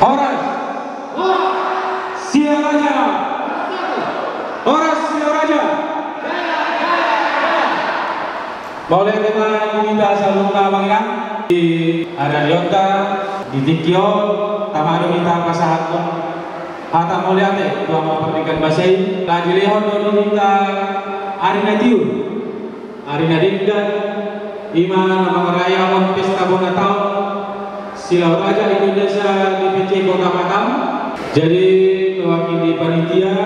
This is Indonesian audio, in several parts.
Horas Siaraja. Horas Siaraja. Boleh teman kita salunga manginang di Arayota di Tikio tamado kita pasahakon hata moliate tua memperdikan basai lagi lehon dulu kita Arina Tiu Arina Dingdan Iman nama raya on pesta bonatau Silau Raja Indonesia di PC Kota Batam. Jadi mewakili panitia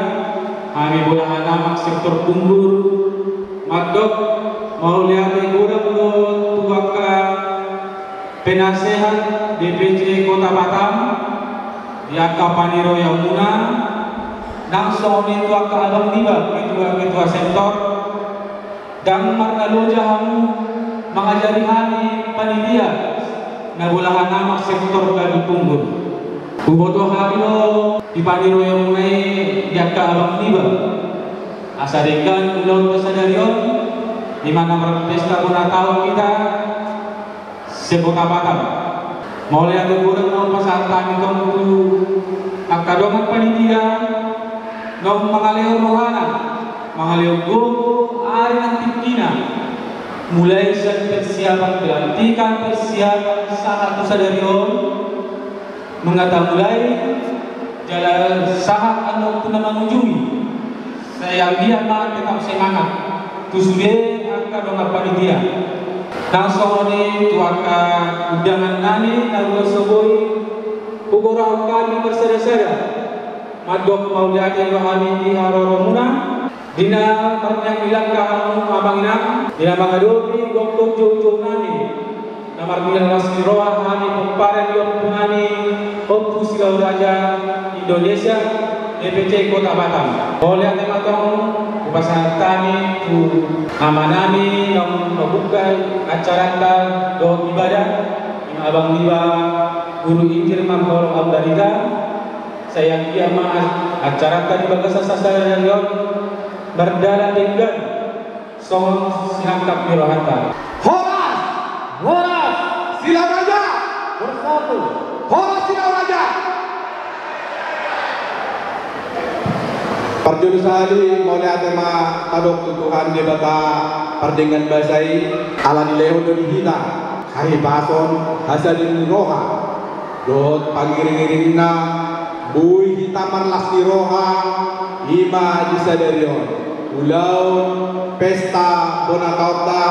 kami bolahan nama sektor Punggur Madok mau lihat gudang tuaka penasehat DPC Kota Batam Yaka Paniro Yamuna langsung tuaka Abang Diba ketua sektor dan Marna Lojahamu mengajari kami panitia nabulahan nama sektor Gadu Punggur Uboto Hamilo di Paniro Yamuna Yaka Abang Diba asadekan ulon kesadarion di mana pesta bonatau kita Kota Batam. Mulai ada kurang non pasatan itu akadongan panitia non mengalir rohana mengalir gogo hari nanti kina mulai persiapan pelantikan persiapan saat sadarion mengata mulai jalan saat anu pun mengunjungi saya dia tetap semangat tusude akadongan panitia langsung ni tuaka undangan nani lalu seboi pugora kami bersara-sara madok mau lihat yang kami di Haroromuna dina yang bilang kamu abang ina dina mangadobi goktok jauh-jauh nani namar bilang lasmiroa kami pemparan yon punani Opus Silau Raja Indonesia DPC Kota Batam boleh teman-teman upasan kami tu amanami yang membuka acara doa ibadah yang abang diba guru injil mamborong abdalida sayang kiamat acara tadi bagasa sasaran yang berdarah dengan song singkap birohata Horas Silau Raja bersatu Horas Silau Raja Perjurusan mulai tema tadok tutuhan debata perdengan basai ala dileho do dihita hari pason hasadin roha dot pangiring-iringna bui hitaman lasti roha ima disadarion ulau pesta bonatauta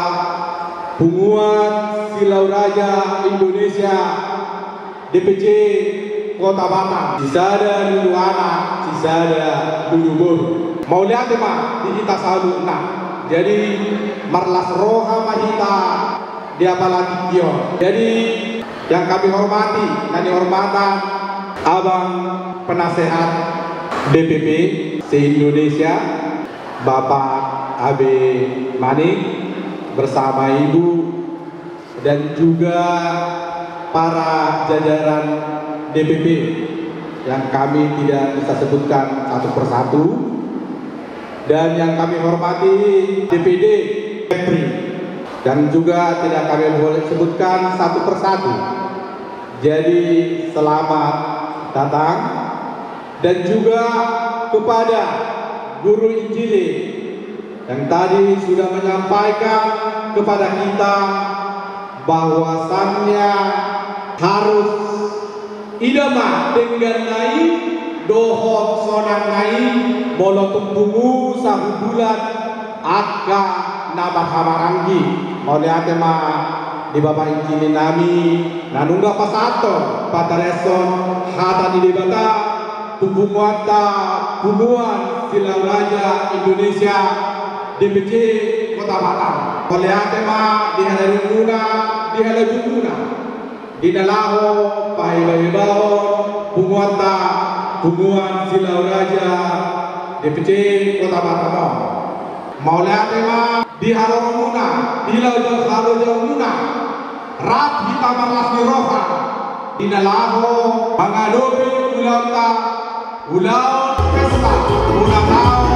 punguan Silau Raja Indonesia DPC Kota Batam sisada dulu anak sisada dulu bor mau lihat mah di kita selalu nah jadi marlas roha mahita dia apalagi kio jadi yang kami hormati dan dihormatan abang penasehat DPP se-Indonesia Bapak Abe Manik bersama Ibu dan juga para jajaran DPP yang kami tidak bisa sebutkan satu persatu dan yang kami hormati DPD Kepri dan juga tidak kami boleh sebutkan satu persatu. Jadi selamat datang dan juga kepada guru Injil yang tadi sudah menyampaikan kepada kita bahwasannya harus idama dengan nai dohon sonang nai molotung bungu sahu bulan akka nama hamaranggi moliate ma di bapak injili nami nanungga pasato patareson hata di debata pubunguata pubuan Silau Raja Indonesia DPC Kota Batam moliate ma di halalunguna di halalunguna di dalaho pahibahibao punguan Silau Raja DPC Kota Batam mau lihat tema di Haroromuna di Haroromuna rat hitamar lasmi roha di dalaho mengadobe ulau pesta ulang tahun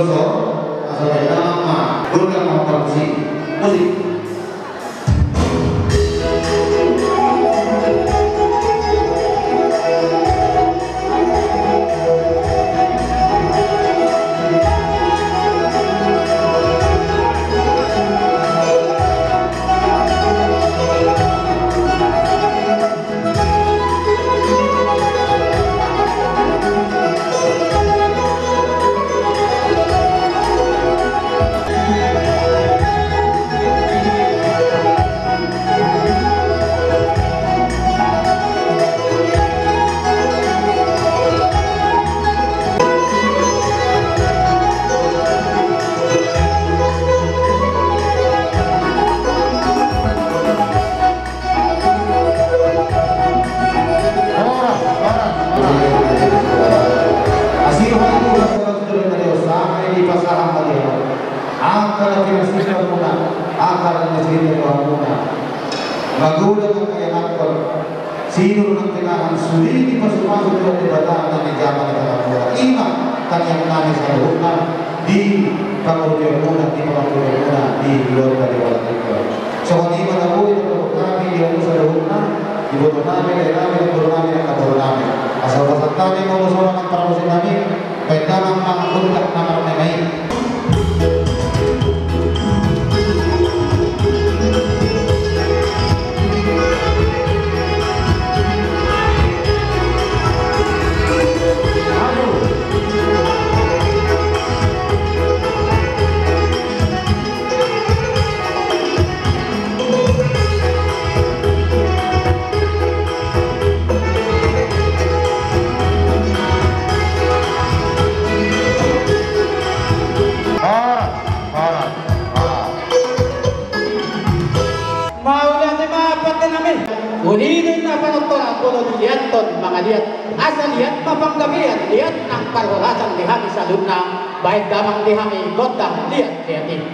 Joso asal nama Golkar mau produksi musik. Magulang ang kayanakon, sino ng tinahan suli di pasupasok doon di bataan na nijaman ng kalamura. Ima, kanyang nami sa luna, di pangurutyo muna, di pangurutyo muna, di lord na di walang ito. So, kung di man ako, ito namin, di ako sa luna, ibuto namin, kaya namin, ibuto namin, ang kaburo namin. Asal basat namin, kung gusto naman paramusin namin, kaya damang mga kuntak na karunay may. Ulitin na panuntunan puno liyaton mga liyat. Asa liyat mapanggabihan liyat ng parhurasan lihami sa luna. Baik damang lihami godang liyat liyatin.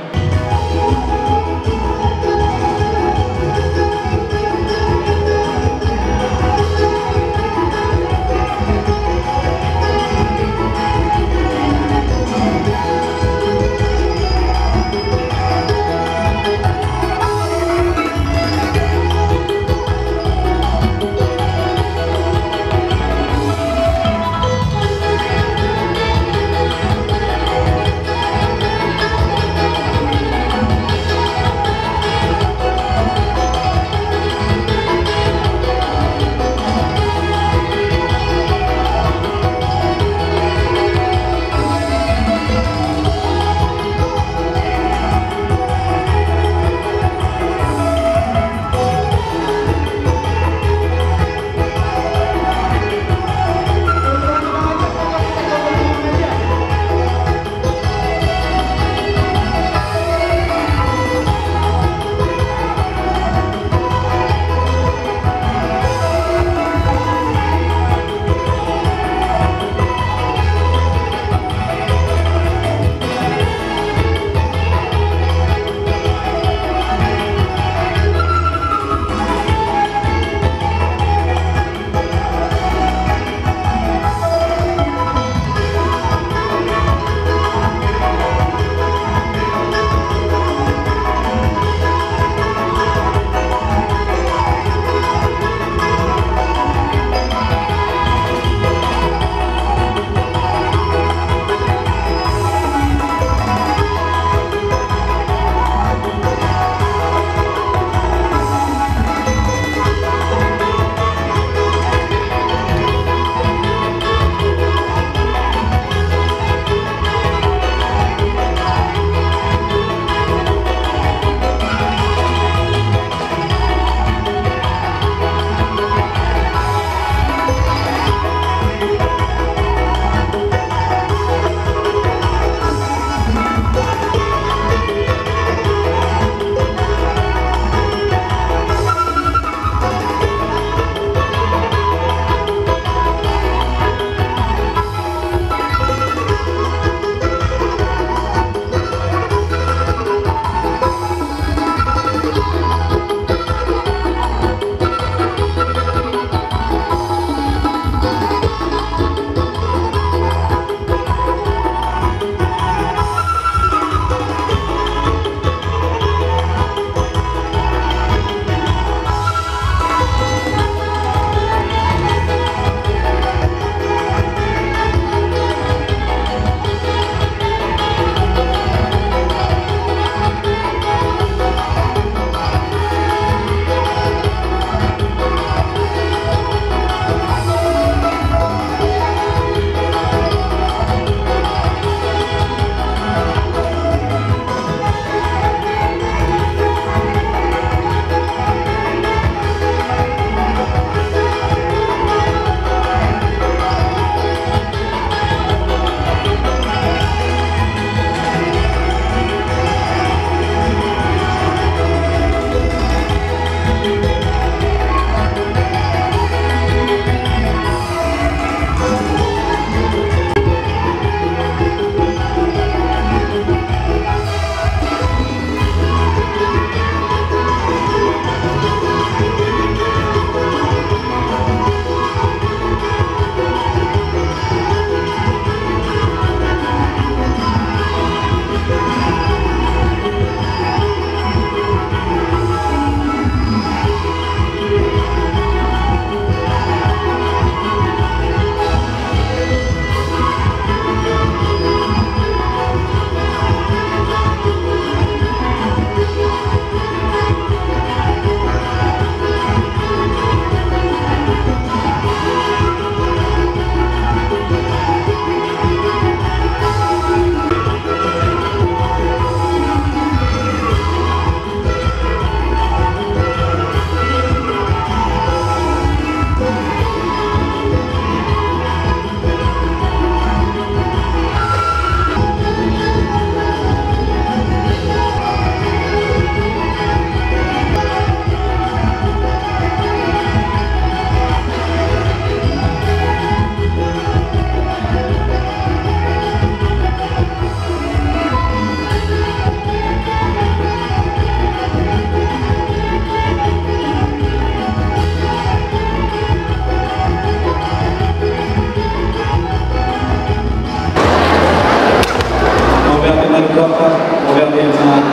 Bapak, oleh yang sangat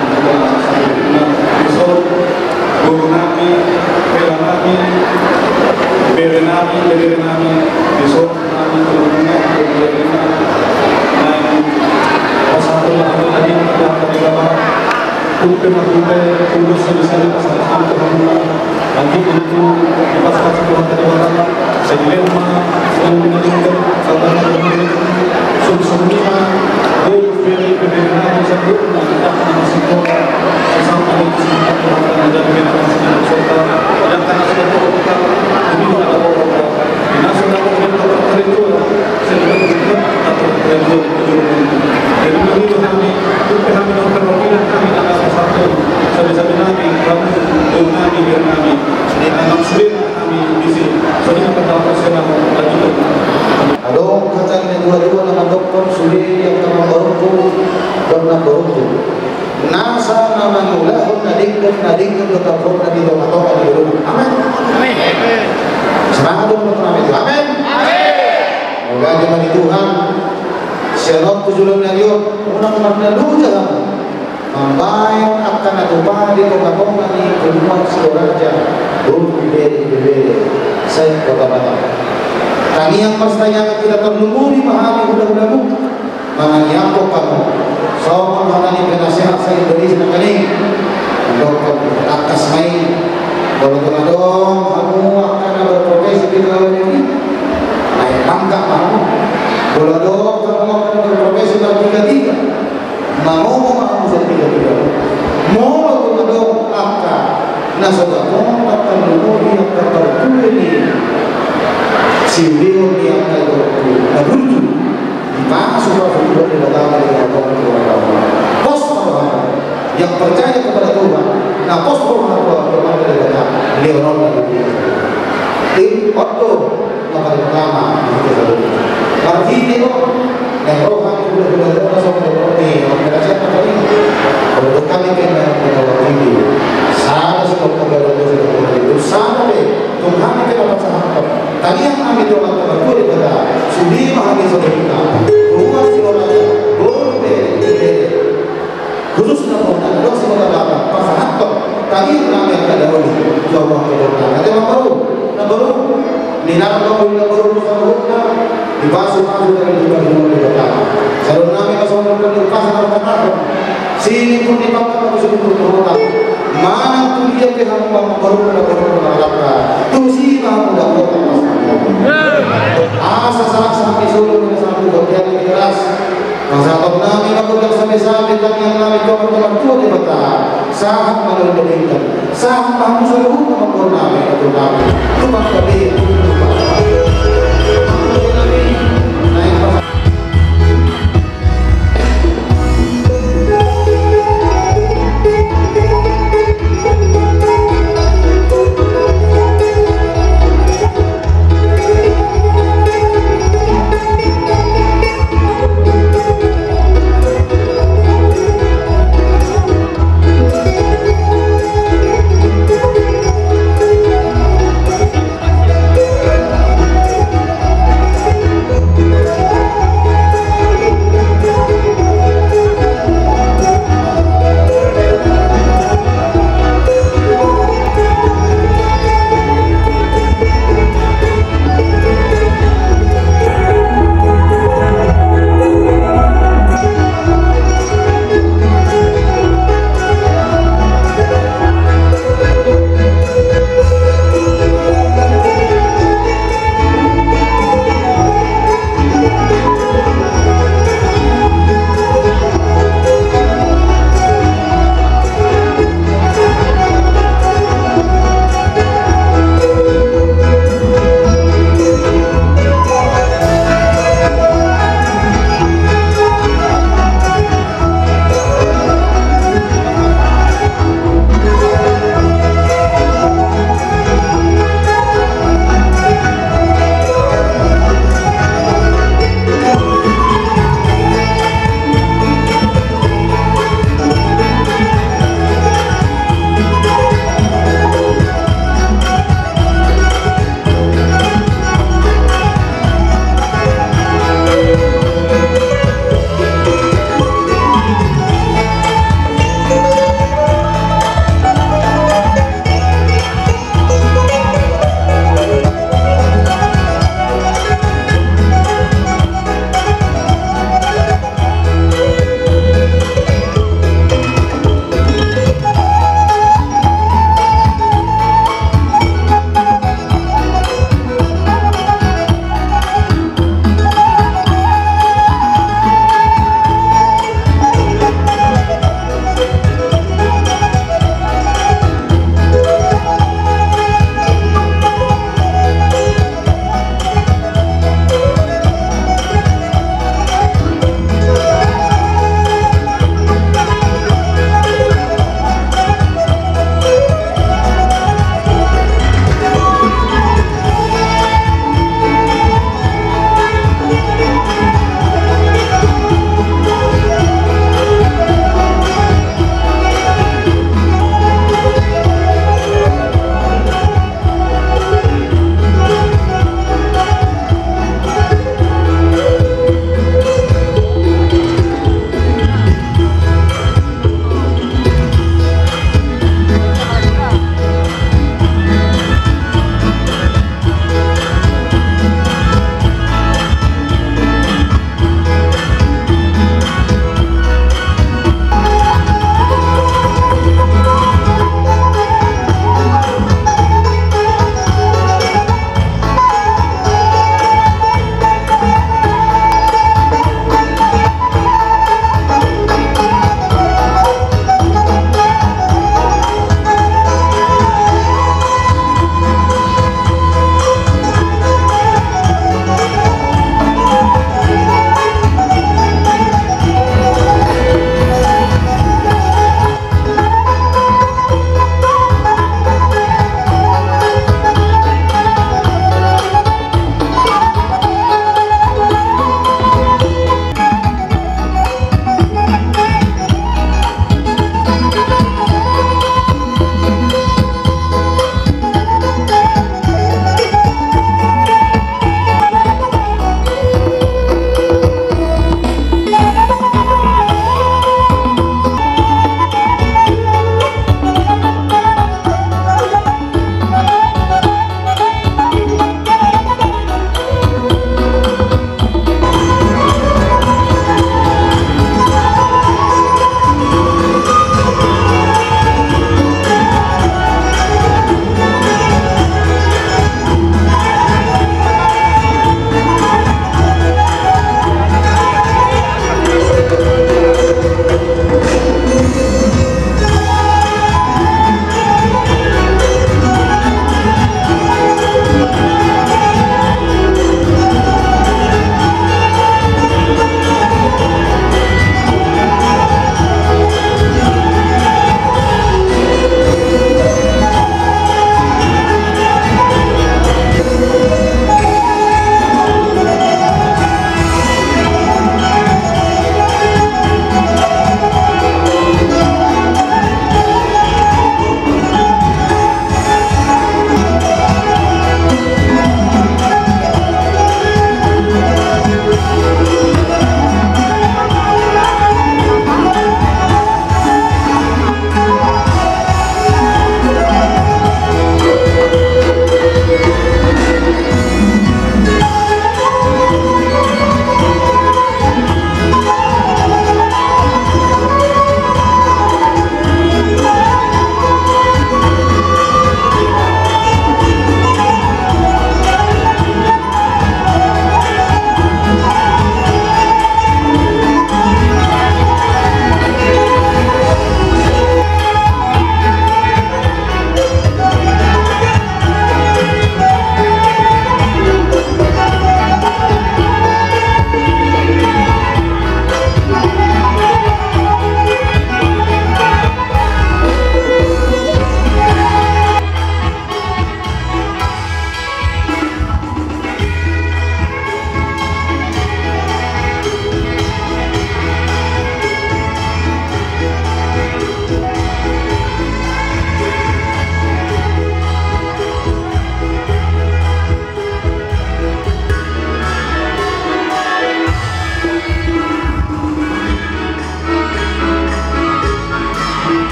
besok, guru kami, pela kami, bere kami, besok kami berhubungan dengan dan pasal lagi kita dapat untuk urus sebesar pasal berhubungan nanti itu pasal tadi orang saya dilema sedang mendengar saudara sebelumnya dari pembinaan tersebut kita masih kota sesama di sini dan pembinaan serta yang karena sudah terbuka ini ada beberapa nasional pemerintah tertentu sedang atau tertentu jadi menurut kami perwakilan kami adalah satu sabi-sabi namin kami biar kami anak sulit kami bisi soalnya pertama lanjut. Halo, kacang ini dua-dua nama dokter sulit yang nama baruku dan nama baruku. Nasa nama mulahun nadingkan tetap pun nabi doa di dulu. Amin. Amin. Semangat dulu teman itu. Amin. Amin. Moga jemaat Tuhan. Shalom tujuan narion. Unang dulu jangan. Membaik akan atupa di kota-kota ini keluar Sidoraja. Bebe. Saya kota-kota. Kami yang pastanya kita terlumuri mahali udah-udahmu menganyako kamu sama mahali penasehat sa Indonesia na kani dokter akas may bolong-bolong kamu akan berprofesi di dalam ini ay bangga kamu bolong kamu akan berprofesi dalam tiga-tiga mau kamu sa tiga-tiga mau bolong akan nasodamu akan terlumuri akan tertulis Simbio yang terlalu berunjuk di mana semua berdua di dalam pos perubahan yang percaya kepada Tuhan. Nah pos perubahan kepada dalam Leonardo tim Otto nomor pertama Martini yang rohan sudah sama seperti mereka siapa tadi kalau kami kena ini sana sebab negara itu sana deh Tuhan kita dapat tadi yang kami doa kepada kita sudi mahami saudara rumah Sidoraja khusus nama dok sebentar pasangan tadi kami ada dulu jawab kita ada yang baru Ninar kau bila baru bersama dibasuh dari juga di pertama. Selalu kami kasih pasangan pertama. Sini pun dipakai aku sebut pertama. Mana tu dia pihak baru melakukan. Tu si mahu dapat asa sampai solo dengan satu bagian keras. Masa kami lakukan sampai kami yang kami coba tua di mata. Sangat menyedihkan. Sangat kamu seluruh kemampuan kami untuk kami. Cuma kami.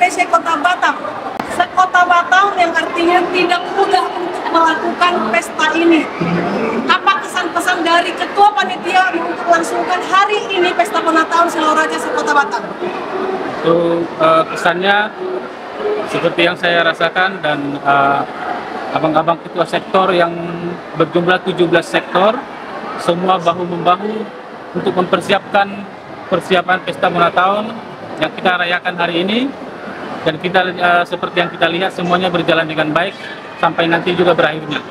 Sekota Batam. Sekota Batam yang artinya tidak mudah untuk melakukan pesta ini. Apa kesan-pesan dari Ketua Panitia untuk melangsungkan hari ini Pesta Bonar Tahun Silau Raja Sekota Batam? Untuk kesannya seperti yang saya rasakan dan abang-abang ketua sektor yang berjumlah 17 sektor semua bahu-membahu untuk mempersiapkan persiapan Pesta Bonar Tahun yang kita rayakan hari ini, dan kita seperti yang kita lihat semuanya berjalan dengan baik sampai nanti juga berakhirnya.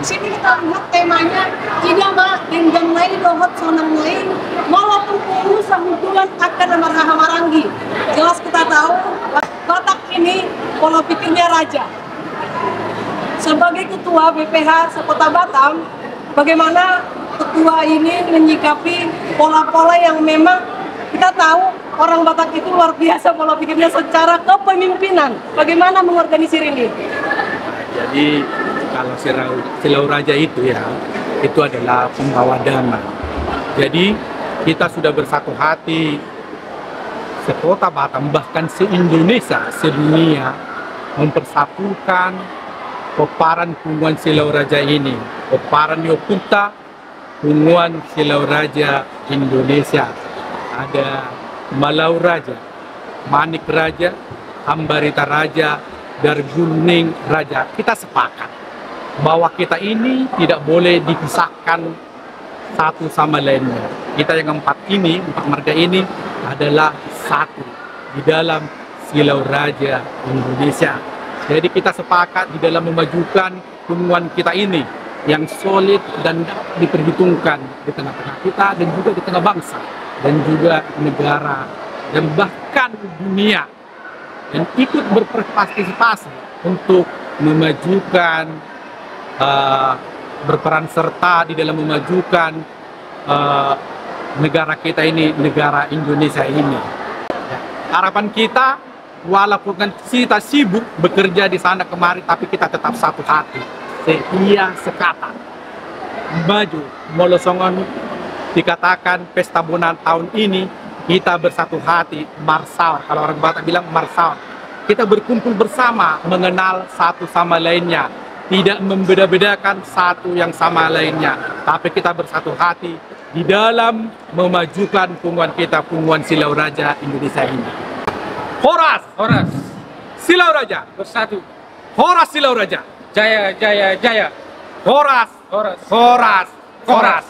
Di sini kita lihat temanya tidak dendam lain dohot sonang lain walaupun urusan hubungan akan maranggi. Jelas kita tahu Batak ini pola pikirnya raja. Sebagai ketua BPH Sekota Batam, bagaimana ketua ini menyikapi pola-pola yang memang kita tahu orang Batak itu luar biasa pola pikirnya secara kepemimpinan. Bagaimana mengorganisir ini? Jadi kalau Silau Raja itu ya, itu adalah pembawa damai. Jadi kita sudah bersatu hati, Sekota Batam bahkan se-Indonesia, sedunia mempersatukan peparan Punguan Silau Raja ini, peparan Yokunta Punguan Silau Raja Indonesia. Ada Malau Raja, Manik Raja, Ambarita Raja, Darguning Raja. Kita sepakat bahwa kita ini tidak boleh dipisahkan satu sama lainnya. Kita yang empat marga ini adalah satu di dalam Silau Raja Indonesia. Jadi kita sepakat di dalam memajukan Punguan kita ini yang solid dan diperhitungkan di tengah-tengah kita dan juga di tengah bangsa dan juga negara dan bahkan dunia, dan ikut berpartisipasi untuk memajukan berperan serta di dalam memajukan negara kita ini, negara Indonesia ini. Harapan kita, walaupun kita sibuk bekerja di sana kemari, tapi kita tetap satu hati, seia sekata, maju molosongan. Dikatakan Pesta Bonar tahun ini kita bersatu hati, marsal. Kalau orang Batak bilang marsal. Kita berkumpul bersama, mengenal satu sama lainnya, tidak membeda-bedakan satu yang sama lainnya, tapi kita bersatu hati di dalam memajukan Punguan kita, Punguan Silau Raja Indonesia ini. Horas, Horas, Silau Raja bersatu. Horas Silau Raja. Jaya, jaya, jaya. Horas, Horas. Horas, Horas.